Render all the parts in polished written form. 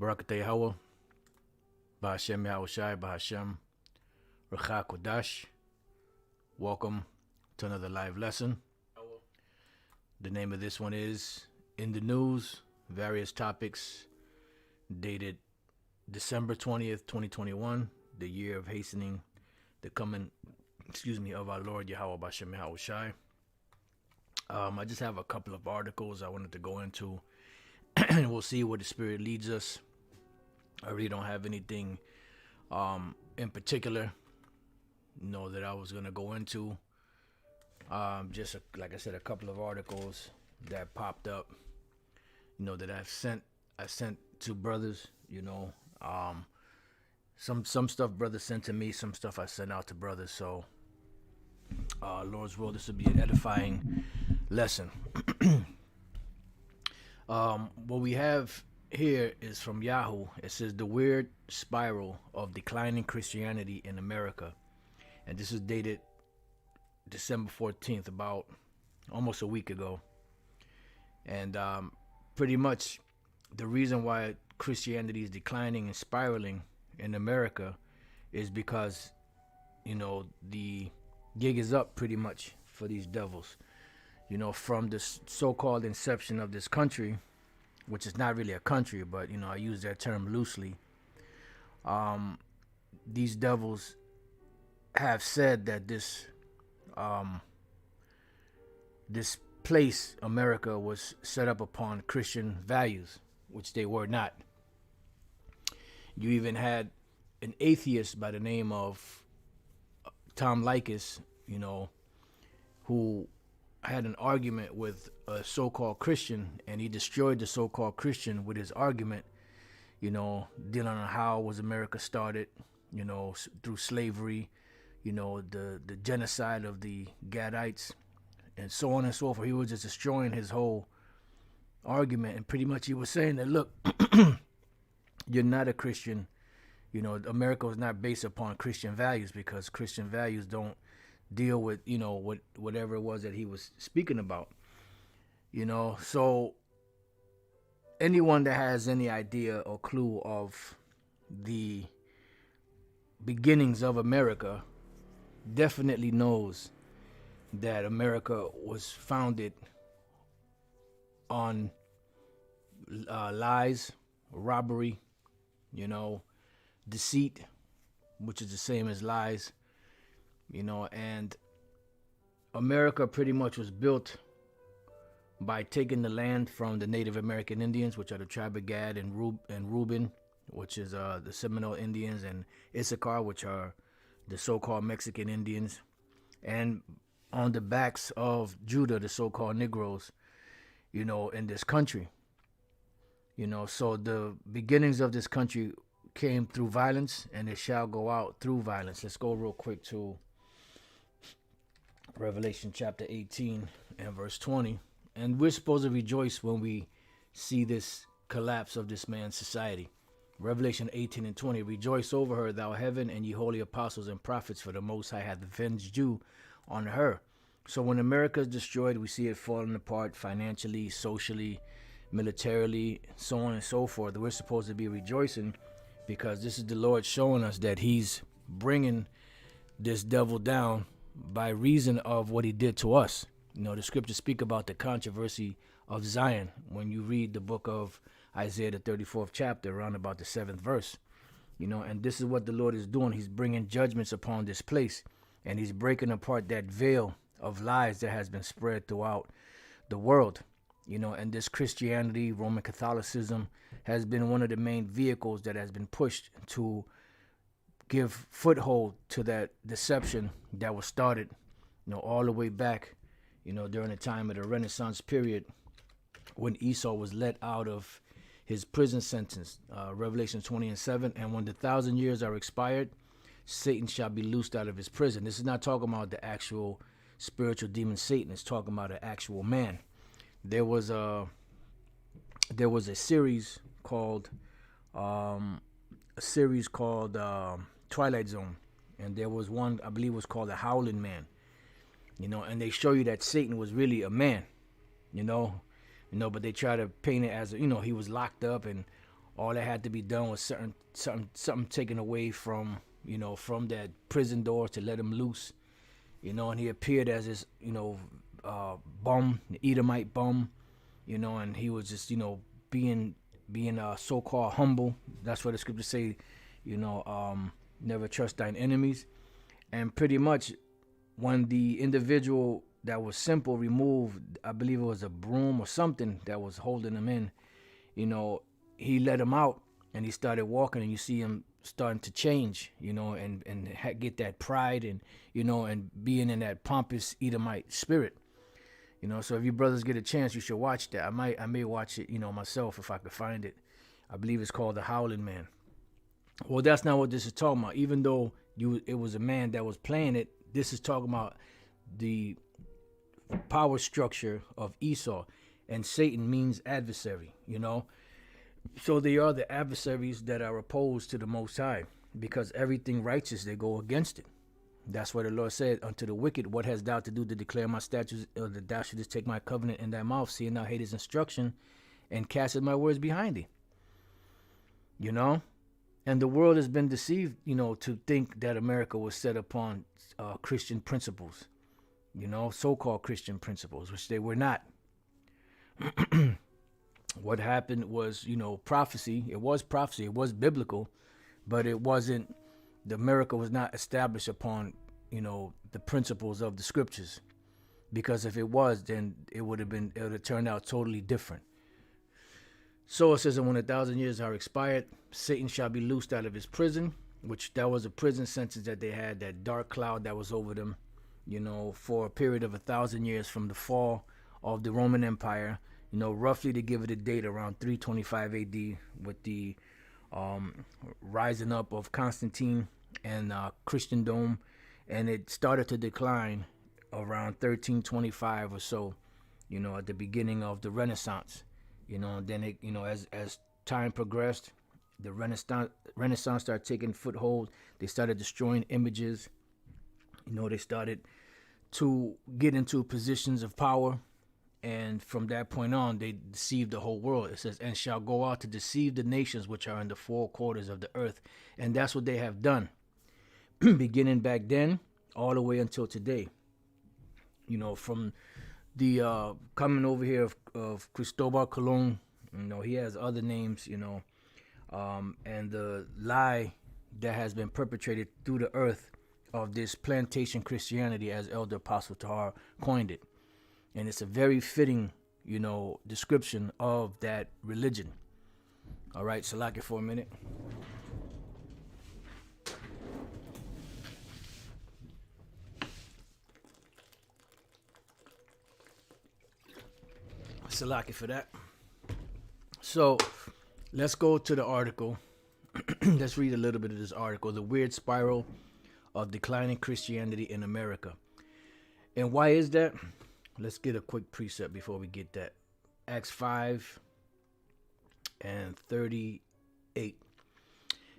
Barakatah Yahweh, Bahashem Yahushai, Bahashem Rachak Kodash. Welcome to another live lesson. The name of this one is In the News, various topics dated December 20th, 2021, the year of hastening the coming, of our Lord Yahweh Bahashem Yahushai. I just have a couple of articles I wanted to go into, and we'll see where the Spirit leads us. I really don't have anything in particular, that I was going to go into. Just like I said, a couple of articles that popped up, that I sent to brothers. Some stuff brothers sent to me, some stuff I sent out to brothers. So, Lord's will, this will be an edifying lesson. What we have here is from Yahoo. It says the weird spiral of declining Christianity in America, and this is dated December 14th, about almost a week ago. And pretty much the reason why Christianity is declining and spiraling in America is because the gig is up pretty much for these devils. From the so-called inception of this country, which is not really a country, but I use that term loosely. These devils have said that this place, America, was set up upon Christian values, which they were not. You even had an atheist by the name of Tom Likas, who had an argument with a so-called Christian, and he destroyed the so-called Christian with his argument, dealing on how was America started, through slavery, the genocide of the Gadites, and so on and so forth. He was just destroying his whole argument, and pretty much he was saying that, look, you're not a Christian. America was not based upon Christian values, because Christian values don't deal with, whatever it was that he was speaking about. So anyone that has any idea or clue of the beginnings of America definitely knows that America was founded on lies, robbery, deceit, which is the same as lies, and America pretty much was built by taking the land from the Native American Indians, which are the tribe of Gad and Reuben, which is the Seminole Indians, and Issachar, which are the so-called Mexican Indians, and on the backs of Judah, the so-called Negroes, in this country. So the beginnings of this country came through violence, and it shall go out through violence. Let's go real quick to Revelation chapter 18 and verse 20. And we're supposed to rejoice when we see this collapse of this man's society. Revelation 18 and 20. Rejoice over her, thou heaven, and ye holy apostles and prophets, for the Most High hath avenged you on her. So when America is destroyed, we see it falling apart financially, socially, militarily, so on and so forth. We're supposed to be rejoicing, because this is the Lord showing us that he's bringing this devil down by reason of what he did to us. The scriptures speak about the controversy of Zion when you read the book of Isaiah, the 34th chapter, around about the 7th verse. And this is what the Lord is doing. He's bringing judgments upon this place, and he's breaking apart that veil of lies that has been spread throughout the world. And this Christianity, Roman Catholicism, has been one of the main vehicles that has been pushed to give foothold to that deception that was started, all the way back, during the time of the Renaissance period, when Esau was let out of his prison sentence, Revelation 20 and 7. And when the 1,000 years are expired, Satan shall be loosed out of his prison. This is not talking about the actual spiritual demon Satan. It's talking about an actual man. There was a series called Twilight Zone, and there was one, I believe, was called The Howling Man. And they show you that Satan was really a man, but they try to paint it as he was locked up and All that had to be done was something taken away from, from that prison door to let him loose. And he appeared as this, bum, Edomite bum, and he was just, being so-called humble. That's what the scriptures say, never trust thine enemies. And pretty much when the individual that was simple removed, I believe it was a broom or something that was holding him in, he let him out and he started walking, and you see him starting to change, and get that pride and, and being in that pompous Edomite spirit. So if you brothers get a chance, you should watch that. I may watch it, myself if I could find it. I believe it's called The Howling Man. Well, that's not what this is talking about. Even though it was a man that was playing it, this is talking about the power structure of Esau, and Satan means adversary, So they are the adversaries that are opposed to the Most High, because everything righteous, they go against it. That's what the Lord said, unto the wicked, what hast thou to do to declare my statutes, or that thou shouldest take my covenant in thy mouth, seeing thou hatest instruction, and castest my words behind thee. And the world has been deceived, to think that America was set upon Christian principles, so-called Christian principles, which they were not. What happened was, prophecy. It was prophecy. It was biblical, but it wasn't. The America was not established upon, the principles of the scriptures. Because if it was, then it would have turned out totally different. So it says that when 1,000 years are expired, Satan shall be loosed out of his prison, which that was a prison sentence that they had, that dark cloud that was over them, for a period of 1,000 years from the fall of the Roman Empire, roughly to give it a date around 325 AD with the rising up of Constantine and Christendom, and it started to decline around 1325 or so, at the beginning of the Renaissance, and then it, as time progressed, the Renaissance started taking foothold. They started destroying images. They started to get into positions of power. And from that point on, they deceived the whole world. It says, and shall go out to deceive the nations which are in the four quarters of the earth. And that's what they have done, beginning back then all the way until today. From the coming over here of Cristobal Colon, he has other names, and the lie that has been perpetrated through the earth of this plantation Christianity, as Elder Apostle Tahar coined it. And it's a very fitting, description of that religion. All right, Salaki for a minute. Salaki for that. So let's go to the article. Let's read a little bit of this article, The Weird Spiral of Declining Christianity in America. And why is that? Let's get a quick precept before we get that. Acts 5 and 38.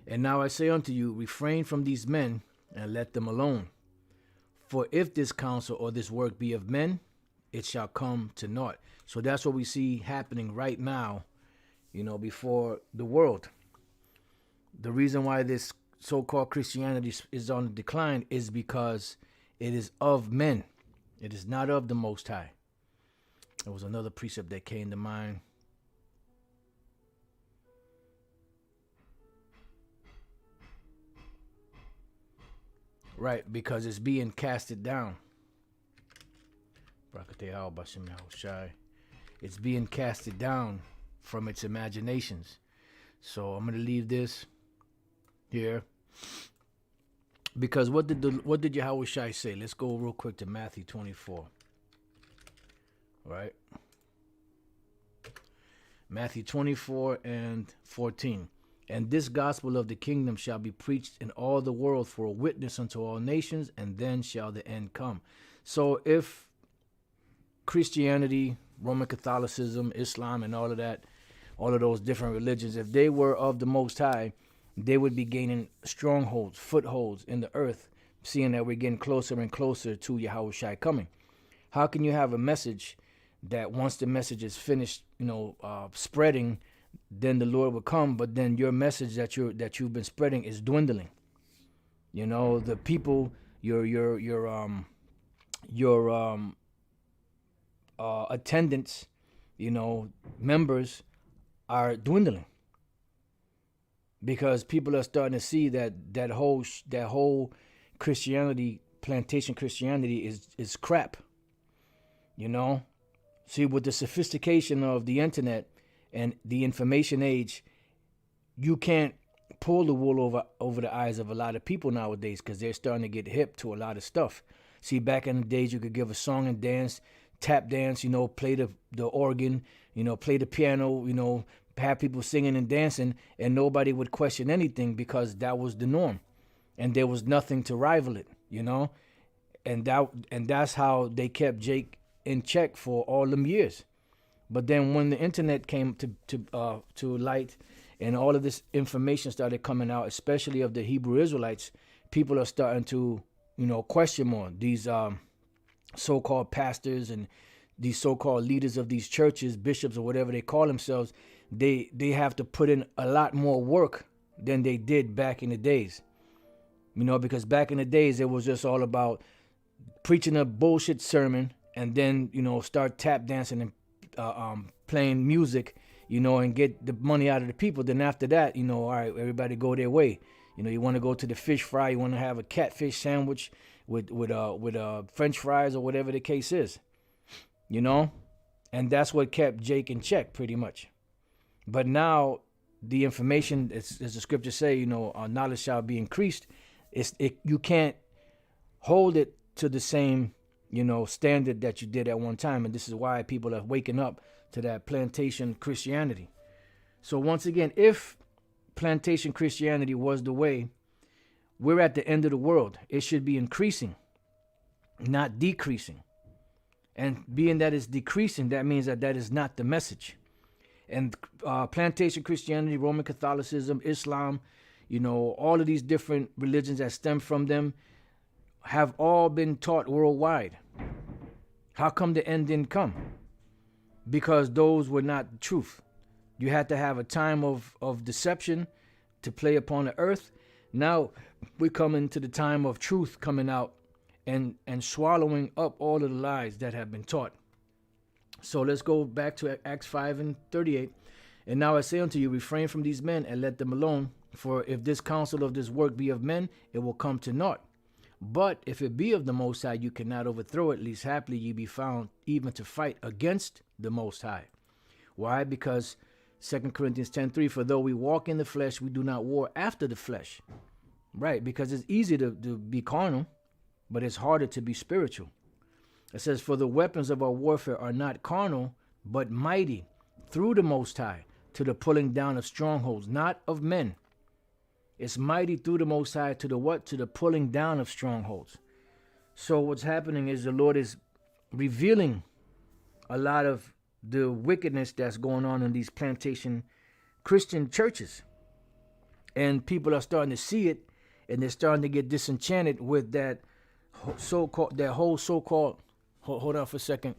And now I say unto you, refrain from these men and let them alone. For if this counsel or this work be of men, it shall come to naught. So that's what we see happening right now, before the world. The reason why this so-called Christianity is on the decline is because it is of men. It is not of the Most High. There was another precept that came to mind. Right, because it's being casted down. It's being casted down from its imaginations. So I'm going to leave this here. Because what did Yahushua say? Let's go real quick to Matthew 24. Right? Matthew 24 and 14. And this gospel of the kingdom shall be preached in all the world for a witness unto all nations, and then shall the end come. So if Christianity, Roman Catholicism, Islam, and all of that, all of those different religions, if they were of the Most High, they would be gaining strongholds, footholds in the earth, seeing that we're getting closer and closer to Yahushua coming. How can you have a message that once the message is finished, spreading, then the Lord will come, but then your message that you've been spreading is dwindling. You know, the people, your attendance, members are dwindling because people are starting to see that whole Christianity, plantation Christianity, is crap. You know, see, with the sophistication of the internet and the information age, you can't pull the wool over the eyes of a lot of people nowadays because they're starting to get hip to a lot of stuff. See, back in the days, you could give a song and dance, tap dance, play the organ, play the piano, have people singing and dancing, and nobody would question anything because that was the norm, and there was nothing to rival it, and that's how they kept Jake in check for all them years. But then when the internet came to light, and all of this information started coming out, especially of the Hebrew Israelites, people are starting to, question more. These so-called pastors and these so-called leaders of these churches, bishops or whatever they call themselves, they have to put in a lot more work than they did back in the days. Because back in the days, it was just all about preaching a bullshit sermon and then, start tap dancing and playing music, and get the money out of the people. Then after that, all right, everybody go their way. You want to go to the fish fry, you want to have a catfish sandwich with French fries or whatever the case is, and that's what kept Jake in check pretty much. But now the information, as the scriptures say, our knowledge shall be increased. You can't hold it to the same, standard that you did at one time, and this is why people are waking up to that plantation Christianity. So once again, if plantation Christianity was the way, we're at the end of the world. It should be increasing, not decreasing. And being that it's decreasing, that means that is not the message. And plantation Christianity, Roman Catholicism, Islam, all of these different religions that stem from them have all been taught worldwide. How come the end didn't come? Because those were not the truth. You had to have a time of deception to play upon the earth. Now we come into the time of truth coming out and swallowing up all of the lies that have been taught. So let's go back to Acts 5:38. And now I say unto you, refrain from these men and let them alone. For if this counsel of this work be of men, it will come to naught. But if it be of the Most High, you cannot overthrow it, lest haply ye be found even to fight against the Most High. Why? Because 2 Corinthians 10:3, for though we walk in the flesh, we do not war after the flesh. Right, because it's easy to be carnal, but it's harder to be spiritual. It says, for the weapons of our warfare are not carnal, but mighty through the Most High to the pulling down of strongholds, not of men. It's mighty through the Most High to the what? To the pulling down of strongholds. So what's happening is the Lord is revealing a lot of the wickedness that's going on in these plantation Christian churches. And people are starting to see it, and they're starting to get disenchanted with that whole so-called, hold on for a second.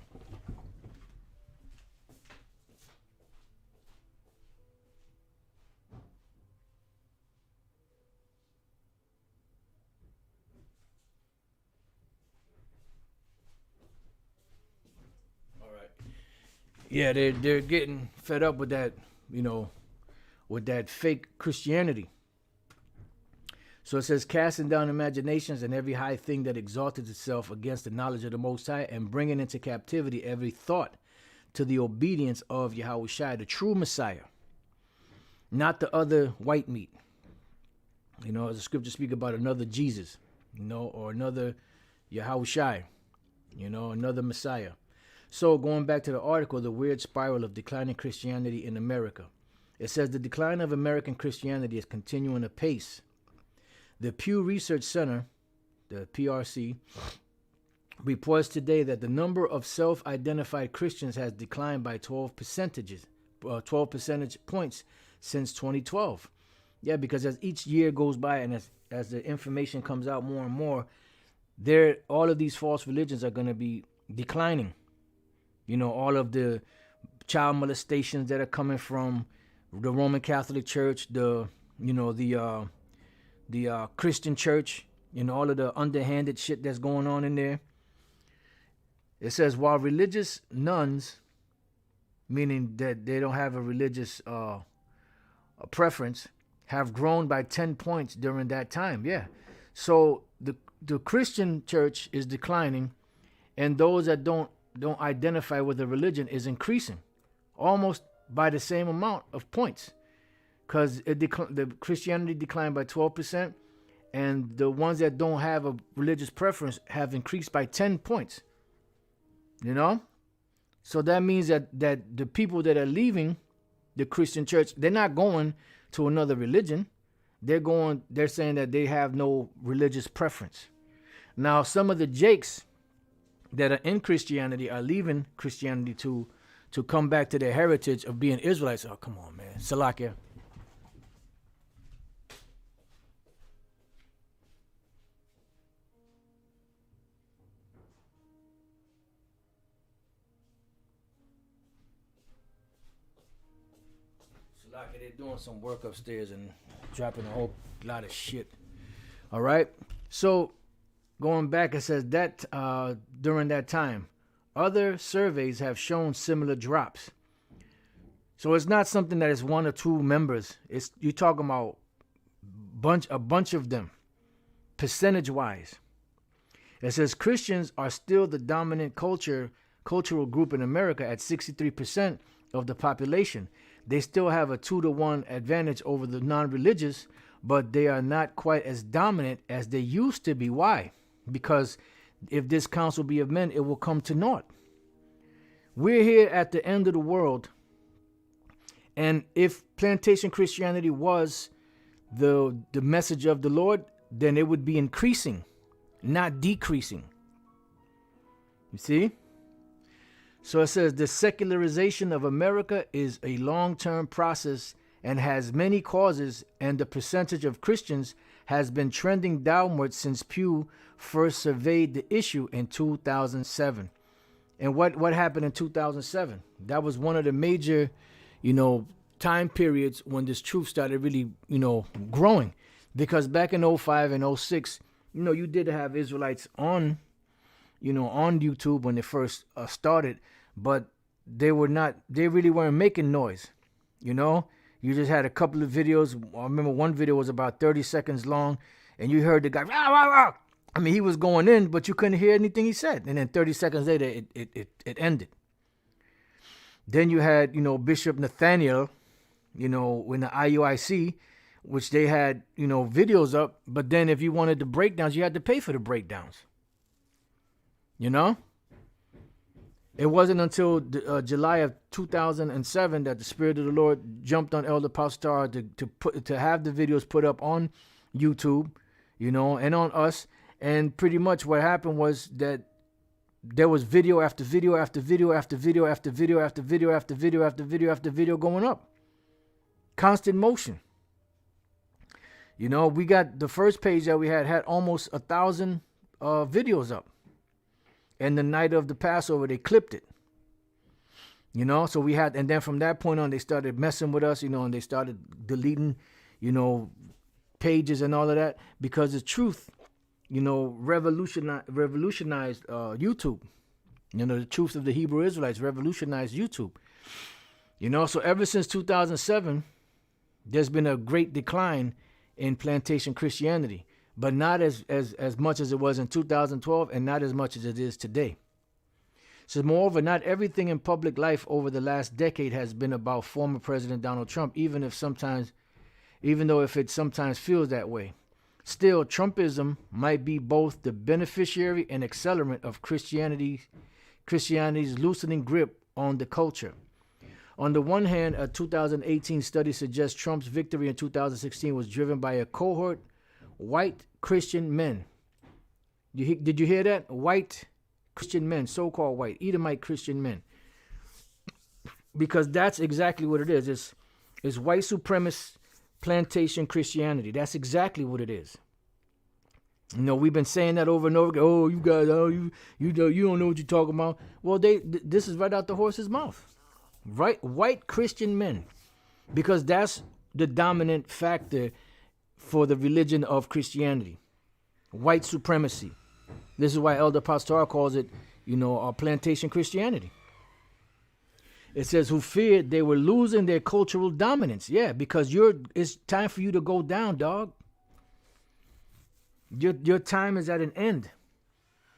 Yeah, they're getting fed up with that, with that fake Christianity. So it says, casting down imaginations and every high thing that exalted itself against the knowledge of the Most High, and bringing into captivity every thought to the obedience of Yahushua, the true Messiah, not the other white meat. As the scripture speak about another Jesus, or another Yahushua, another Messiah. So going back to the article, the weird spiral of declining Christianity in America. It says the decline of American Christianity is continuing apace. The Pew Research Center, the PRC, reports today that the number of self-identified Christians has declined by 12 percentage points since 2012. Yeah, because as each year goes by and as the information comes out more and more, all of these false religions are going to be declining. All of the child molestations that are coming from the Roman Catholic Church, the Christian Church, all of the underhanded shit that's going on in there. It says, while religious nuns, meaning that they don't have a religious a preference, have grown by 10 points during that time. Yeah. So the Christian church is declining, and those that don't identify with the religion is increasing almost by the same amount of points, because the Christianity declined by 12%, and the ones that don't have a religious preference have increased by 10 points. So that means that the people that are leaving the Christian church, they're not going to another religion. They're saying that they have no religious preference. Now, some of the jakes that are in Christianity are leaving Christianity to come back to their heritage of being Israelites. Oh, come on, man. Salakia. Salakia, they're doing some work upstairs and dropping a whole lot of shit. All right. So going back, it says that during that time, other surveys have shown similar drops. So it's not something that is one or two members. You're talking about a bunch of them, percentage wise. It says Christians are still the dominant cultural group in America at 63% of the population. They still have a 2-to-1 advantage over the non-religious, but they are not quite as dominant as they used to be. Why? Because if this council be of men, it will come to naught. We're here at the end of the world, and if plantation Christianity was the message of the Lord, then it would be increasing, not decreasing. You see? So it says the secularization of America is a long-term process and has many causes, and the percentage of Christians has been trending downward since Pew first surveyed the issue in 2007. And what happened in 2007? That was one of the major, time periods when this truth started really, growing. Because back in 05 and 06, you did have Israelites on YouTube when they first started, but they really weren't making noise. You just had a couple of videos. I remember one video was about 30 seconds long, and you heard the guy, rah, rah, rah. I mean, he was going in, but you couldn't hear anything he said. And then 30 seconds later, it ended. Then you had, Bishop Nathaniel, in the IUIC, which they had, videos up. But then if you wanted the breakdowns, you had to pay for the breakdowns. It wasn't until July of 2007 that the Spirit of the Lord jumped on Elder Pastor to have the videos put up on YouTube, and on us. And pretty much what happened was that there was video after video after video after video after video after video after video after video after video going up. Constant motion. We got the first page that we had almost 1,000 videos up. And the night of the Passover, they clipped it. So we had, and then from that point on, they started messing with us, and they started deleting, pages and all of that, because the truth, revolutionized YouTube. The truth of the Hebrew Israelites revolutionized YouTube. So ever since 2007, there's been a great decline in plantation Christianity, but not as much as it was in 2012, and not as much as it is today. So moreover, not everything in public life over the last decade has been about former President Donald Trump, even though it sometimes feels that way. Still, Trumpism might be both the beneficiary and accelerant of Christianity's loosening grip on the culture. On the one hand, a 2018 study suggests Trump's victory in 2016 was driven by a cohort white Christian men. Did you hear that? White Christian men, so-called white, Edomite Christian men. Because that's exactly what it is. It's white supremacist plantation Christianity. That's exactly what it is. We've been saying that over and over again. Oh, you guys, you don't know what you're talking about. Well, this is right out the horse's mouth. Right, white Christian men because that's the dominant factor for the religion of Christianity. White supremacy. This is why Elder Pastor calls it, plantation Christianity. It says, who feared they were losing their cultural dominance. Yeah, because it's time for you to go down, dog. Your time is at an end.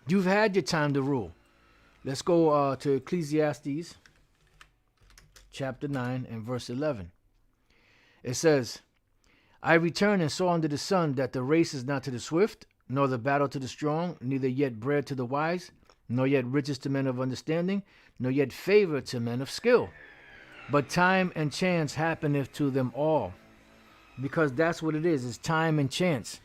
You've had your time to rule. Let's go to Ecclesiastes chapter 9 and verse 11. It says, I returned and saw under the sun that the race is not to the swift, nor the battle to the strong, neither yet bread to the wise, nor yet riches to men of understanding, nor yet favor to men of skill. But time and chance happeneth to them all. Because that's what it is. It's time and chance.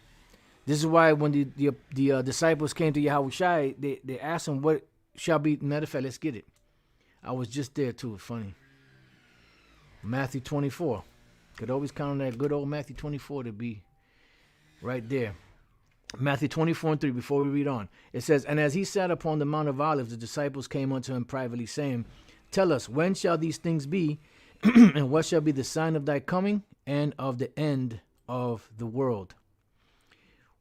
This is why when the disciples came to Yahushua, they asked him, what shall be? Matter of fact, let's get it. I was just there too. Funny. Matthew 24. Could always count on that good old Matthew 24 to be right there. Matthew 24 and 3, before we read on. It says, and as he sat upon the Mount of Olives, the disciples came unto him privately, saying, tell us, when shall these things be? And what shall be the sign of thy coming and of the end of the world?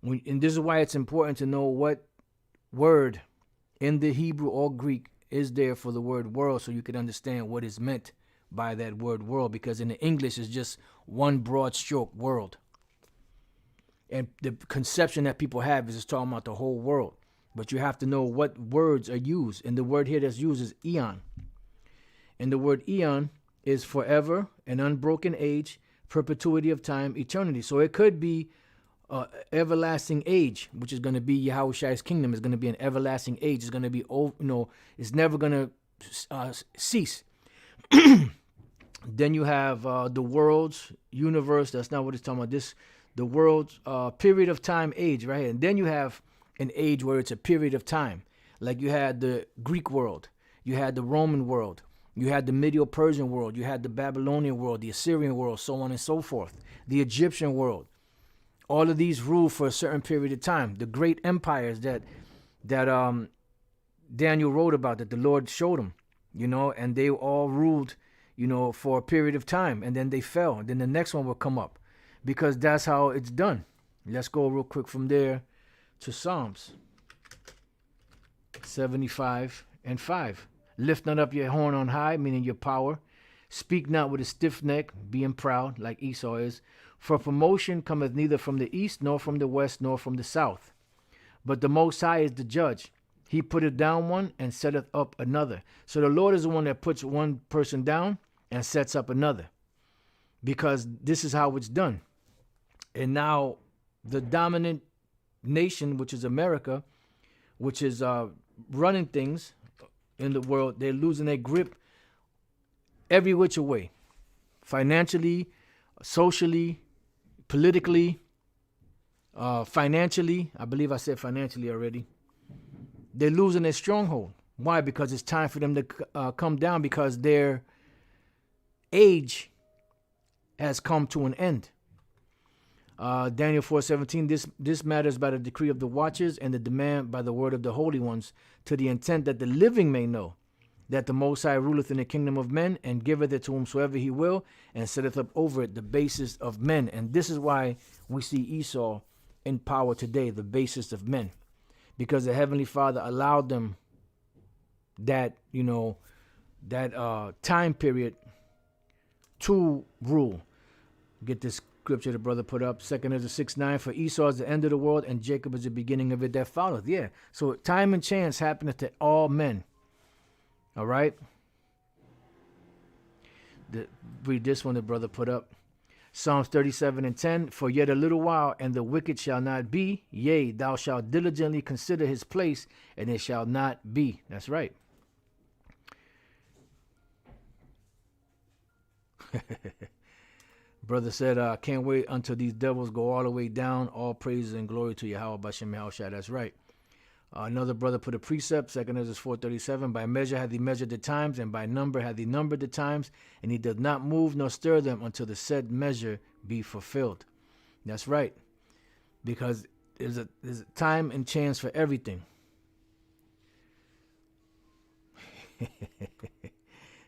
And this is why it's important to know what word in the Hebrew or Greek is there for the word world, so you can understand what is meant by that word world, because in the English it's just one broad stroke, world. And the conception that people have is it's talking about the whole world. But you have to know what words are used. And the word here that's used is eon. And the word eon is forever, an unbroken age, perpetuity of time, eternity. So it could be everlasting age, which is going to be Yahushua's kingdom. Is going to be an everlasting age. It's going to be, it's never going to cease. Then you have the world's universe. That's not what it's talking about. The world's period of time, age, right here. And then you have an age where it's a period of time. Like you had the Greek world. You had the Roman world. You had the Medo-Persian world. You had the Babylonian world, the Assyrian world, so on and so forth. The Egyptian world. All of these rule for a certain period of time. The great empires that Daniel wrote about, that the Lord showed him, and they all ruled, for a period of time. And then they fell. And then the next one will come up. Because that's how it's done. Let's go real quick from there to Psalms 75 and 5. Lift not up your horn on high, meaning your power. Speak not with a stiff neck, being proud, like Esau is. For promotion cometh neither from the east, nor from the west, nor from the south. But the Most High is the judge. He putteth down one and setteth up another. So the Lord is the one that puts one person down and sets up another. Because this is how it's done. And now the dominant nation, which is America, which is running things in the world, they're losing their grip every which way. Financially, socially, politically, financially. I believe I said financially already. They're losing their stronghold. Why? Because it's time for them to come down, because their age has come to an end. Daniel 4:17, this matters by the decree of the watchers and the demand by the word of the holy ones, to the intent that the living may know that the Most High ruleth in the kingdom of men, and giveth it to whomsoever he will, and setteth up over it the basis of men. And this is why we see Esau in power today, the basis of men, because the Heavenly Father allowed them that, time period to rule. Get this scripture the brother put up, 2 Ezra 6:9, for Esau is the end of the world, and Jacob is the beginning of it that followeth. Yeah, so time and chance happeneth to all men. All right? Read this one the brother put up. Psalms 37:10, for yet a little while, and the wicked shall not be. Yea, thou shalt diligently consider his place, and it shall not be. That's right. Brother said, can't wait until these devils go all the way down. All praises and glory to Yahweh Bashem Yahushua. That's right. Another brother put a precept, 2 Ezra 4:37. By measure hath he measured the times, and by number hath he numbered the times, and he doth not move nor stir them until the said measure be fulfilled. That's right. Because there's a time and chance for everything.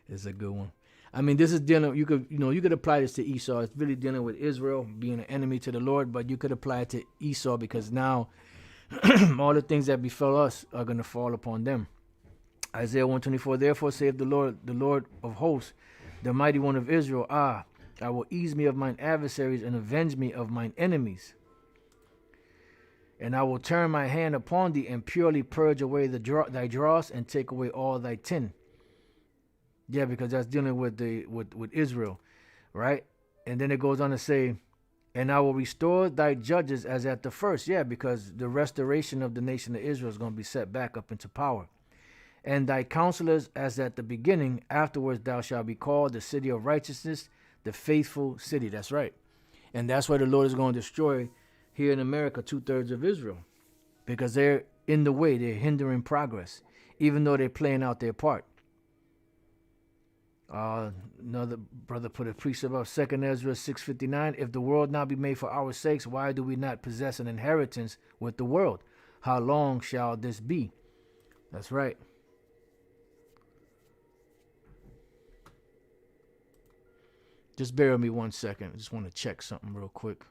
It's a good one. I mean, this is dealing. You could apply this to Esau. It's really dealing with Israel being an enemy to the Lord, but you could apply it to Esau because now all the things that befell us are going to fall upon them. Isaiah 124. Therefore saith the Lord of hosts, the mighty one of Israel. I will ease me of mine adversaries and avenge me of mine enemies. And I will turn my hand upon thee and purely purge away thy dross and take away all thy tin. Yeah, because that's dealing with with Israel, right? And then it goes on to say, and I will restore thy judges as at the first. Yeah, because the restoration of the nation of Israel is going to be set back up into power. And thy counselors as at the beginning. Afterwards thou shalt be called the city of righteousness, the faithful city. That's right. And that's why the Lord is going to destroy here in America 2/3 of Israel. Because they're in the way. They're hindering progress. Even though they're playing out their part. Another brother put a precept up, 2 Ezra 6:59. If the world now be made for our sakes, why do we not possess an inheritance with the world? How long shall this be? That's right. Just bear with me 1 second. I just want to check something real quick.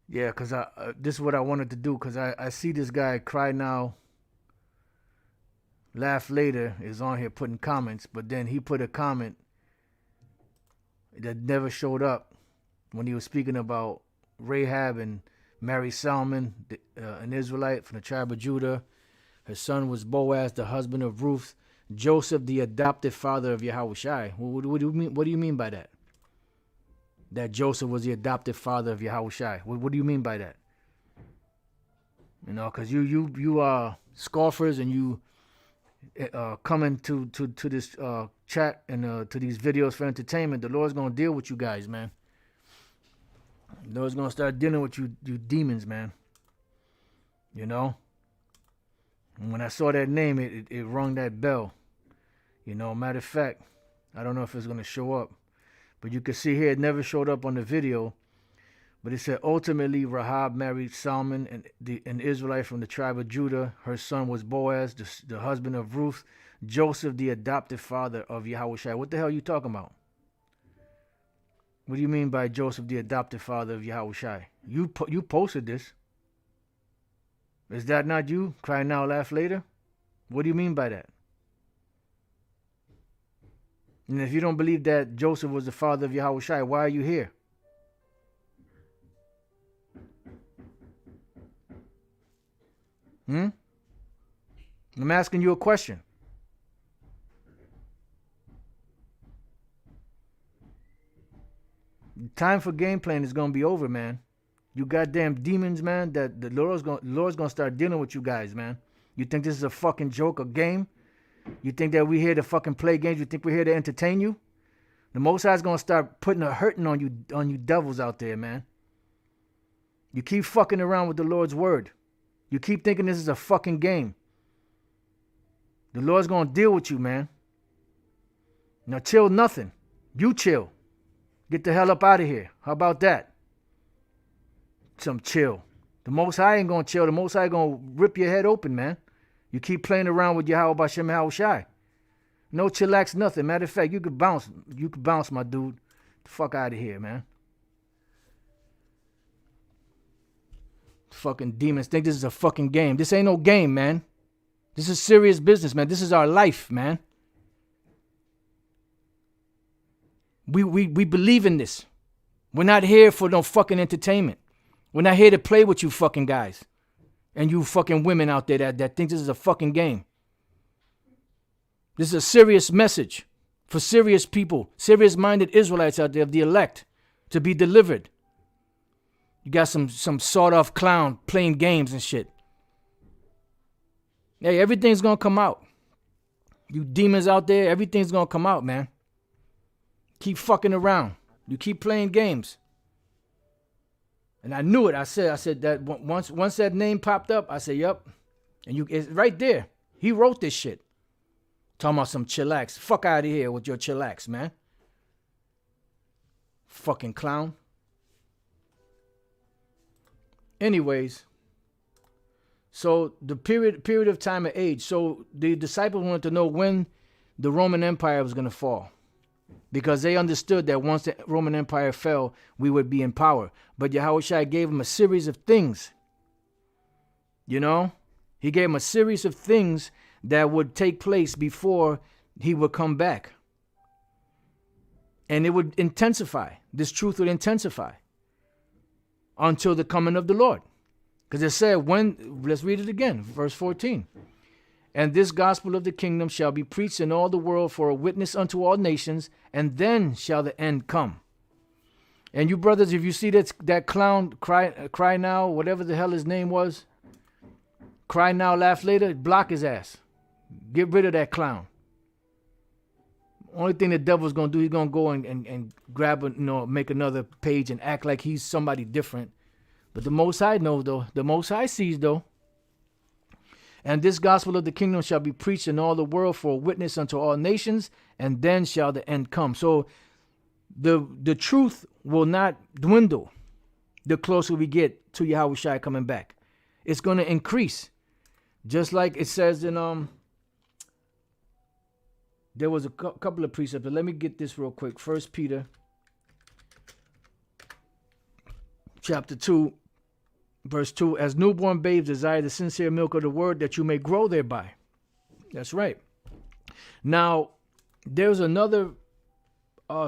Yeah, because this is what I wanted to do, because I see this guy Cry Now, Laugh Later is on here putting comments, but then he put a comment that never showed up when he was speaking about Rahab and Mary Salmon, an Israelite from the tribe of Judah. Her son was Boaz, the husband of Ruth. Joseph, the adopted father of Yahushai. What do you mean? What do you mean by that? That Joseph was the adopted father of Yahushai. What do you mean by that? You know, because you are scoffers and you coming to this chat and to these videos for entertainment. The Lord's gonna deal with you guys, man. The Lord's gonna start dealing with you demons, man. You know. And when I saw that name, it rung that bell. You know, matter of fact, I don't know if it's gonna show up. But you can see here, it never showed up on the video. But it said, ultimately, Rahab married Salmon, an Israelite from the tribe of Judah. Her son was Boaz, the husband of Ruth. Joseph, the adopted father of Yahushai. What the hell are you talking about? What do you mean by Joseph, the adopted father of Yahushai? You posted this. Is that not you? Cry now, laugh later? What do you mean by that? And if you don't believe that Joseph was the father of Yahushai, why are you here? I'm asking you a question. Time for game playing is going to be over, man. You goddamn demons, man, that the Lord's going to start dealing with you guys, man. You think this is a fucking joke, a game? You think that we're here to fucking play games? You think we're here to entertain you? The Most High is going to start putting a hurting on you devils out there, man. You keep fucking around with the Lord's word. You keep thinking this is a fucking game. The Lord's going to deal with you, man. Now chill nothing. You chill. Get the hell up out of here. How about that? Some chill. The Most High ain't going to chill. The Most High going to rip your head open, man. You keep playing around with Yahweh Bashem Yahushai. No chillax, nothing. Matter of fact, you could bounce. You could bounce, my dude. The fuck out of here, man. Fucking demons think this is a fucking game. This ain't no game, man. This is serious business, man. This is our life, man. We believe in this. We're not here for no fucking entertainment. We're not here to play with you fucking guys and you fucking women out there that think this is a fucking game. This is a serious message for serious people, serious-minded Israelites out there of the elect to be delivered. You got some sawed-off clown playing games and shit. Hey, everything's gonna come out. You demons out there, everything's gonna come out, man. Keep fucking around. You keep playing games. And I knew it. I said that once that name popped up, I said, yep. And it's right there. He wrote this shit. Talking about some chillax. Fuck out of here with your chillax, man. Fucking clown. Anyways, so the period of time and age. So the disciples wanted to know when the Roman Empire was going to fall, because they understood that once the Roman Empire fell, we would be in power. But Yahushua gave them a series of things. You know, he gave them a series of things that would take place before he would come back. And it would intensify. This truth would intensify until the coming of the Lord. Because it said, let's read it again, verse 14. And this gospel of the kingdom shall be preached in all the world for a witness unto all nations, and then shall the end come. And you brothers, if you see that clown, cry now, whatever the hell his name was, cry now, laugh later, block his ass. Get rid of that clown. Only thing the devil's going to do, he's going to go and grab, make another page and act like he's somebody different. But the Most High knows, though. The Most High sees, though. And this gospel of the kingdom shall be preached in all the world for a witness unto all nations, and then shall the end come. So the truth will not dwindle the closer we get to Yahushua coming back. It's going to increase. Just like it says in there was a couple of precepts, but let me get this real quick. 1 Peter chapter 2, verse 2. As newborn babes desire the sincere milk of the word, that you may grow thereby. That's right. Now, there's another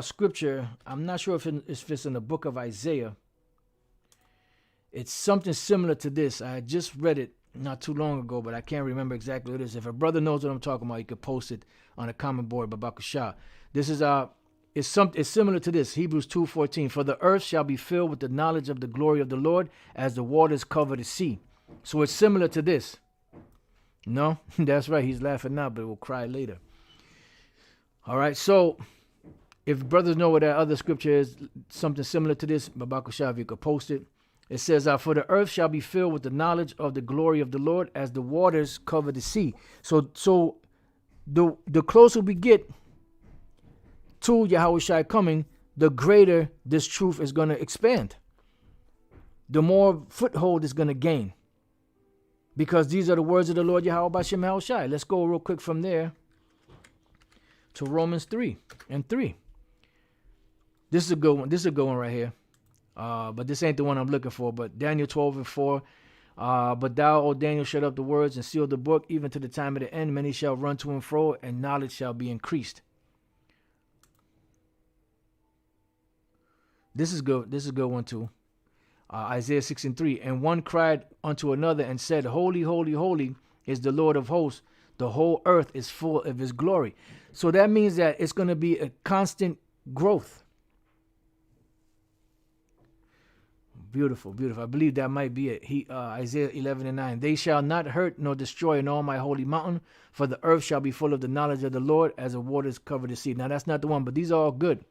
scripture. I'm not sure if it's in the book of Isaiah. It's something similar to this. I just read it not too long ago, but I can't remember exactly what it is. If a brother knows what I'm talking about, you could post it on a comment board, Babakashah. This is it's similar to this. Hebrews 2:14. For the earth shall be filled with the knowledge of the glory of the Lord, as the waters cover the sea. So it's similar to this. No, that's right. He's laughing now, but will cry later. All right. So if brothers know what that other scripture is, something similar to this, Babakashah, you could post it. It says, for the earth shall be filled with the knowledge of the glory of the Lord, as the waters cover the sea. So the closer we get to Yahushua coming, the greater this truth is going to expand. The more foothold is going to gain. Because these are the words of the Lord Yahweh Bashem Yahushua. Let's go real quick from there to Romans 3:3. This is a good one. This is a good one right here. But this ain't the one I'm looking for. But Daniel 12:4. But thou, O Daniel, shut up the words and seal the book, even to the time of the end. Many shall run to and fro, and knowledge shall be increased. This is good. This is a good one too. Isaiah 6:3. And one cried unto another and said, Holy, holy, holy is the Lord of hosts. The whole earth is full of his glory. So that means that it's going to be a constant growth. Beautiful, beautiful. I believe that might be it. Isaiah 11:9. They shall not hurt nor destroy in all my holy mountain, for the earth shall be full of the knowledge of the Lord, as the waters cover the sea. Now that's not the one, but these are all good.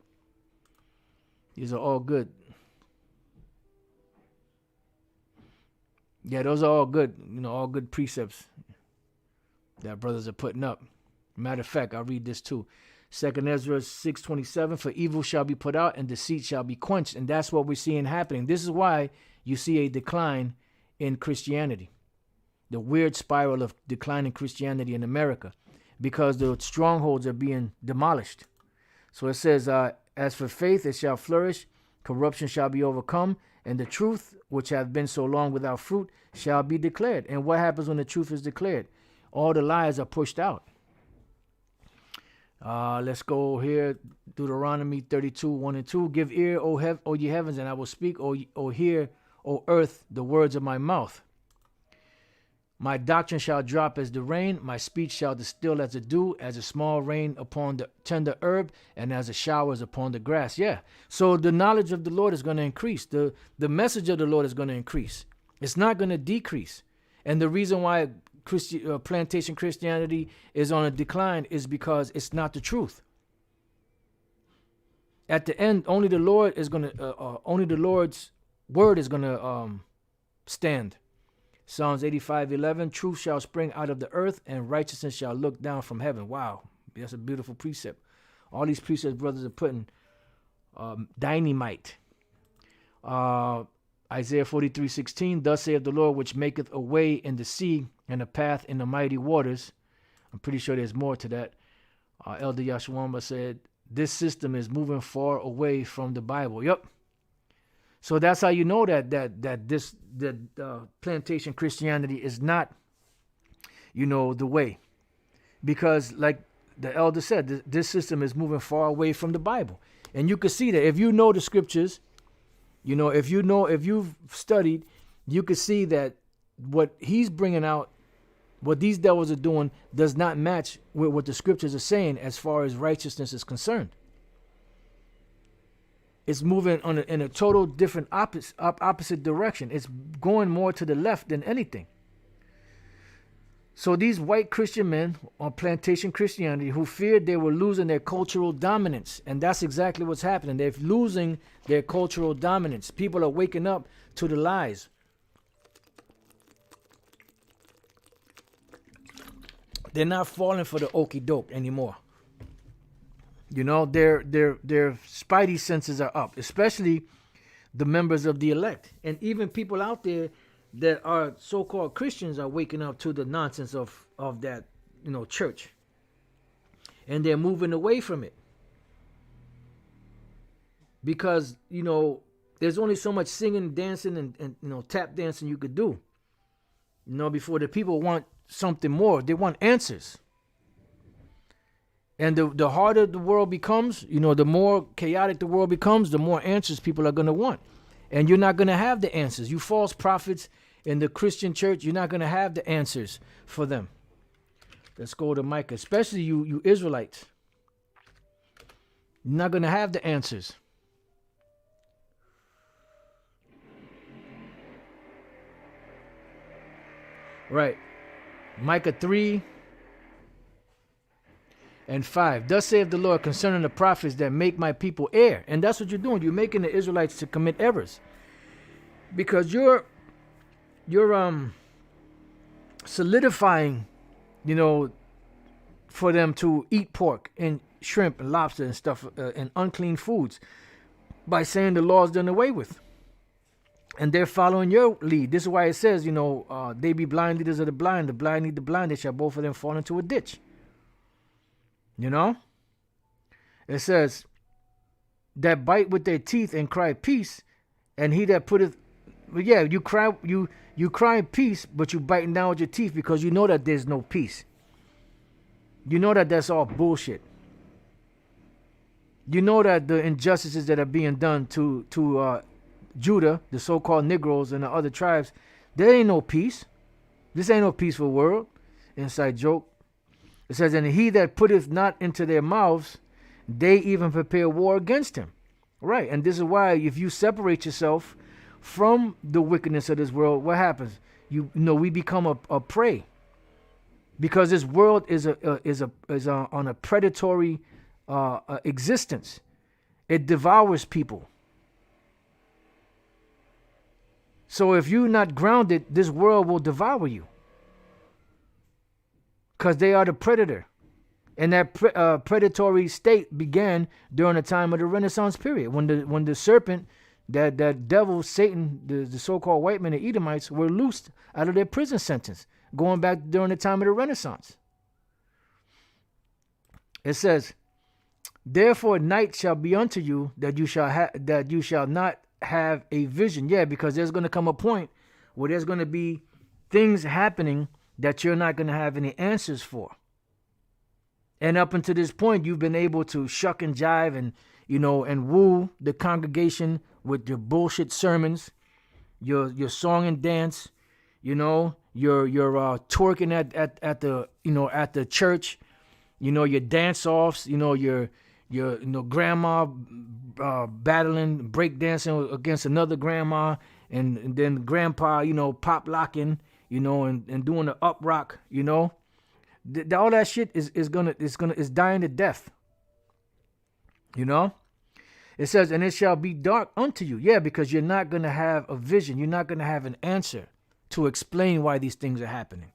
These are all good. Yeah, those are all good. All good precepts that brothers are putting up. Matter of fact, I'll read this too. 2 Ezra 6:27, for evil shall be put out and deceit shall be quenched. And that's what we're seeing happening. This is why you see a decline in Christianity. The weird spiral of declining Christianity in America, because the strongholds are being demolished. So it says, as for faith, it shall flourish, corruption shall be overcome, and the truth, which hath been so long without fruit, shall be declared. And what happens when the truth is declared? All the lies are pushed out. Let's go here. Deuteronomy 32, 1 and 2. Give ear, O ye heavens, and I will speak, O hear, O earth, the words of my mouth. My doctrine shall drop as the rain, my speech shall distill as the dew, as a small rain upon the tender herb, and as the showers upon the grass. Yeah. So the knowledge of the Lord is going to increase. The message of the Lord is going to increase. It's not going to decrease. And the reason why plantation Christianity is on a decline is because it's not the truth. At the end, only the Lord's word is going to stand. Psalms 85:11, truth shall spring out of the earth and righteousness shall look down from heaven. Wow, that's a beautiful precept. All these precepts, brothers, are putting dynamite. Isaiah 43:16, thus saith the Lord, which maketh a way in the sea and a path in the mighty waters. I'm pretty sure there's more to that. Elder Yashwamba said, this system is moving far away from the Bible. Yep. So that's how you know that plantation Christianity is not, the way. Because like the elder said, this system is moving far away from the Bible. And you can see that if you know the scriptures, if you've studied, you can see that what he's bringing out, what these devils are doing, does not match with what the scriptures are saying as far as righteousness is concerned. It's moving in a total different opposite direction. It's going more to the left than anything. So these white Christian men on plantation Christianity who feared they were losing their cultural dominance, and that's exactly what's happening. They're losing their cultural dominance. People are waking up to the lies. They're not falling for the okie doke anymore. Their spidey senses are up, especially the members of the elect. And even people out there that are so-called Christians are waking up to the nonsense of that, church. And they're moving away from it. Because, there's only so much singing, dancing, and tap dancing you could do. Before the people want something more. They want answers. And the harder the world becomes, the more chaotic the world becomes, the more answers people are going to want. And you're not going to have the answers. You false prophets in the Christian church, you're not going to have the answers for them. Let's go to Micah, especially you Israelites. You're not going to have the answers. Right. Micah 3 and 5. Thus saith the Lord concerning the prophets that make my people err. And that's what you're doing. You're making the Israelites to commit errors. Because you're solidifying, for them to eat pork and shrimp and lobster and stuff and unclean foods by saying the law's done away with. And they're following your lead. This is why it says, they be blind leaders of the blind lead the blind, they shall both of them fall into a ditch. It says, that bite with their teeth and cry peace, and he that putteth, you cry peace, but you biting down with your teeth because you know that there's no peace. You know that that's all bullshit. You know that the injustices that are being done to Judah, the so-called Negroes and the other tribes, there ain't no peace. This ain't no peaceful world. Inside joke. It says, and he that putteth not into their mouths, they even prepare war against him. Right. And this is why if you separate yourself from the wickedness of this world, what happens? We become a prey. Because this world is on a predatory existence. It devours people. So if you're not grounded, this world will devour you. Because they are the predator. And that predatory state began during the time of the Renaissance period. When the serpent, that devil, Satan, the so-called white men, the Edomites, were loosed out of their prison sentence. Going back during the time of the Renaissance. It says, therefore night shall be unto you that you shall not have a vision. Yeah, because there's going to come a point where there's going to be things happening that you're not going to have any answers for. And up until this point, you've been able to shuck and jive and, and woo the congregation with your bullshit sermons, your song and dance, your twerking at the church, your dance offs, your grandma battling, break dancing against another grandma, and then grandpa, pop locking, and doing the up rock, all that shit is dying to death. It says, and it shall be dark unto you. Yeah, because you're not going to have a vision. You're not going to have an answer to explain why these things are happening.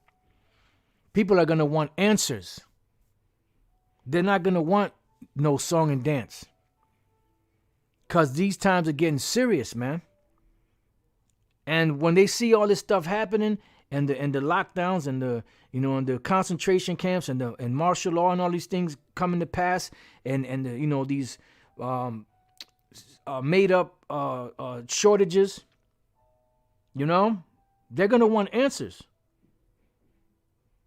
People are going to want answers. They're not going to want no song and dance. Because these times are getting serious, man. And when they see all this stuff happening, and the lockdowns and the and the concentration camps and martial law and all these things coming to pass, and these made up shortages, they're gonna want answers,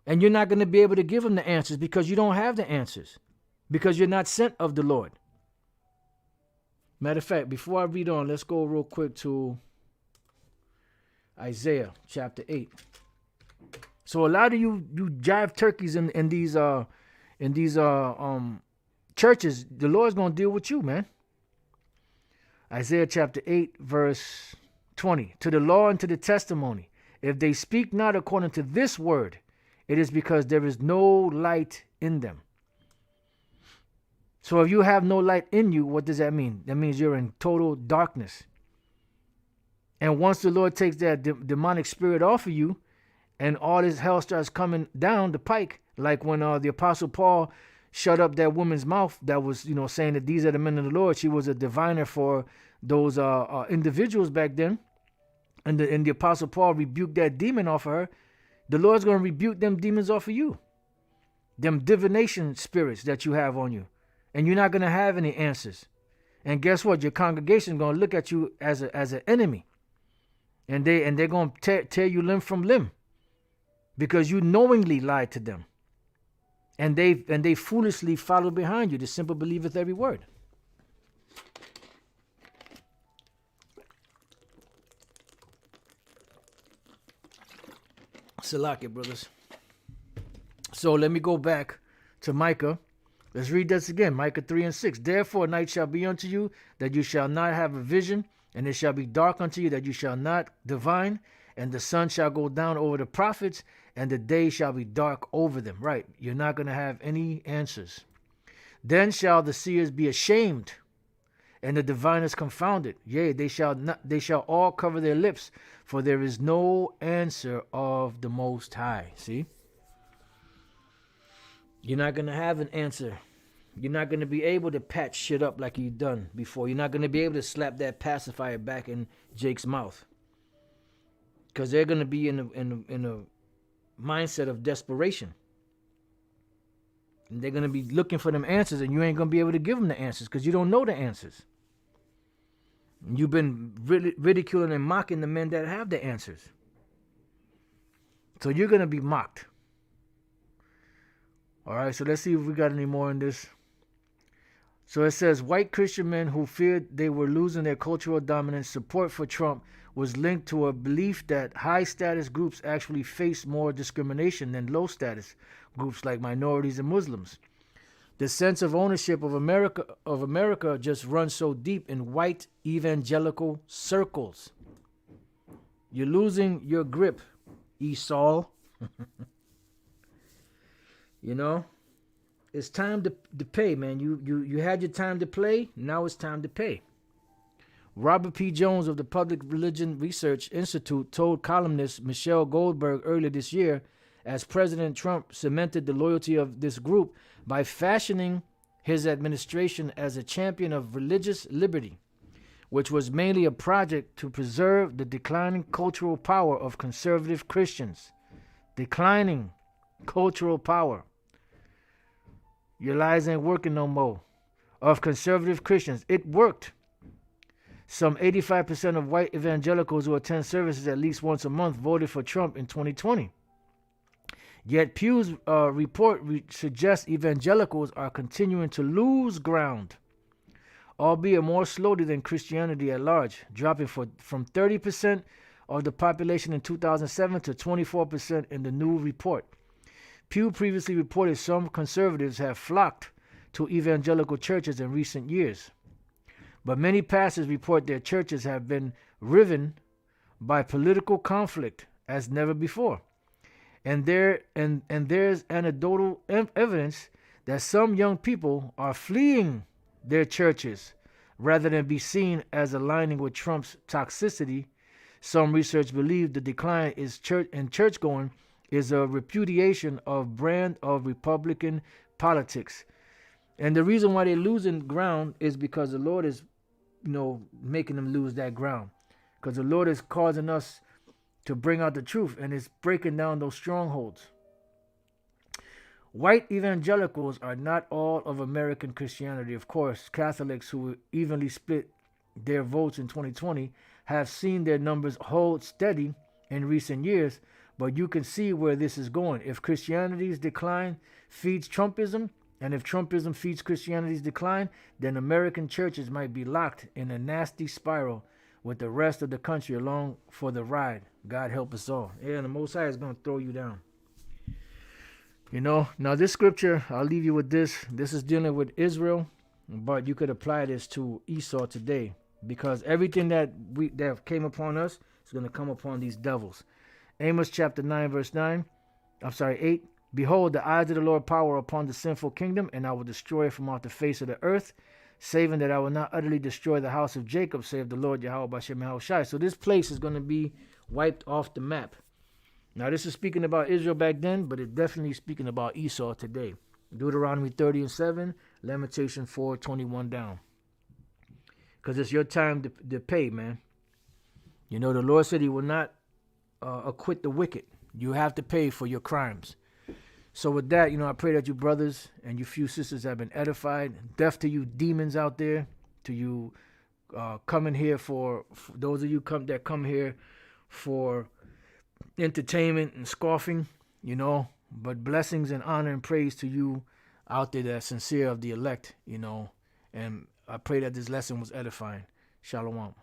and you're not gonna be able to give them the answers because you don't have the answers, because you're not sent of the Lord. Matter of fact, before I read on, let's go real quick to Isaiah chapter 8. So a lot of you jive turkeys in these churches, the Lord's gonna deal with you, man. Isaiah chapter 8, verse 20. To the law and to the testimony, if they speak not according to this word, it is because there is no light in them. So if you have no light in you, what does that mean? That means you're in total darkness. And once the Lord takes that demonic spirit off of you, and all this hell starts coming down the pike, like when the Apostle Paul shut up that woman's mouth that was, saying that these are the men of the Lord. She was a diviner for those individuals back then. And the Apostle Paul rebuked that demon off of her. The Lord's going to rebuke them demons off of you. Them divination spirits that you have on you. And you're not going to have any answers. And guess what? Your congregation is going to look at you as an enemy. And they're going to tear you limb from limb. Because you knowingly lied to them. And they foolishly followed behind you. The simple believeth every word. Salakia, brothers. So let me go back to Micah. Let's read this again. Micah 3 and 6. Therefore night shall be unto you, that you shall not have a vision, and it shall be dark unto you, that you shall not divine, and the sun shall go down over the prophets, and the day shall be dark over them. Right. You're not going to have any answers. Then shall the seers be ashamed, and the diviners confounded. Yea, they shall all cover their lips, for there is no answer of the Most High. See? You're not going to have an answer. You're not going to be able to patch shit up like you've done before. You're not going to be able to slap that pacifier back in Jake's mouth. Because they're going to be in a mindset of desperation. And they're going to be looking for them answers, and you ain't going to be able to give them the answers because you don't know the answers. You've been ridiculing and mocking the men that have the answers. So you're going to be mocked. All right, so let's see if we got any more in this. So it says, white Christian men who feared they were losing their cultural dominance, support for Trump was linked to a belief that high status groups actually face more discrimination than low status groups like minorities and Muslims. The sense of ownership of America just runs so deep in white evangelical circles. You're losing your grip, Esau. You know, it's time to pay, man. You had your time to play. Now it's time to pay. Robert P. Jones of the Public Religion Research Institute told columnist Michelle Goldberg earlier this year, as President Trump cemented the loyalty of this group by fashioning his administration as a champion of religious liberty, which was mainly a project to preserve the declining cultural power of conservative Christians. Declining cultural power. Your lies ain't working no more. Of conservative Christians. It worked. Some 85% of white evangelicals who attend services at least once a month voted for Trump in 2020. Yet Pew's report suggests evangelicals are continuing to lose ground, albeit more slowly than Christianity at large, dropping from 30% of the population in 2007 to 24% in the new report. Pew previously reported some conservatives have flocked to evangelical churches in recent years, but many pastors report their churches have been riven by political conflict as never before. And there's anecdotal evidence that some young people are fleeing their churches rather than be seen as aligning with Trump's toxicity. Some research believe the decline is churchgoing is a repudiation of brand of Republican politics. And the reason why they're losing ground is because the Lord is, making them lose that ground. Because the Lord is causing us to bring out the truth, and it's breaking down those strongholds. White evangelicals are not all of American Christianity. Of course, Catholics who evenly split their votes in 2020 have seen their numbers hold steady in recent years, but you can see where this is going. If Christianity's decline feeds Trumpism, and if Trumpism feeds Christianity's decline, then American churches might be locked in a nasty spiral with the rest of the country along for the ride. God help us all. Yeah, the Most High is going to throw you down. Now this scripture, I'll leave you with this. This is dealing with Israel, but you could apply this to Esau today, because everything that came upon us is going to come upon these devils. Amos chapter 9, verse 8. Behold, the eyes of the Lord power upon the sinful kingdom, and I will destroy it from off the face of the earth, saving that I will not utterly destroy the house of Jacob, save the Lord Yahweh B'Shem Yahushai. So this place is going to be wiped off the map. Now this is speaking about Israel back then, but it's definitely speaking about Esau today. Deuteronomy 30 and 7, Lamentation 4, 21 down. Because it's your time to pay, man. The Lord said he will not acquit the wicked. You have to pay for your crimes. So with that, I pray that you brothers and you few sisters have been edified. Death to you demons out there, to you coming here for those of you that come here for entertainment and scoffing, but blessings and honor and praise to you out there that are sincere of the elect, and I pray that this lesson was edifying. Shalom.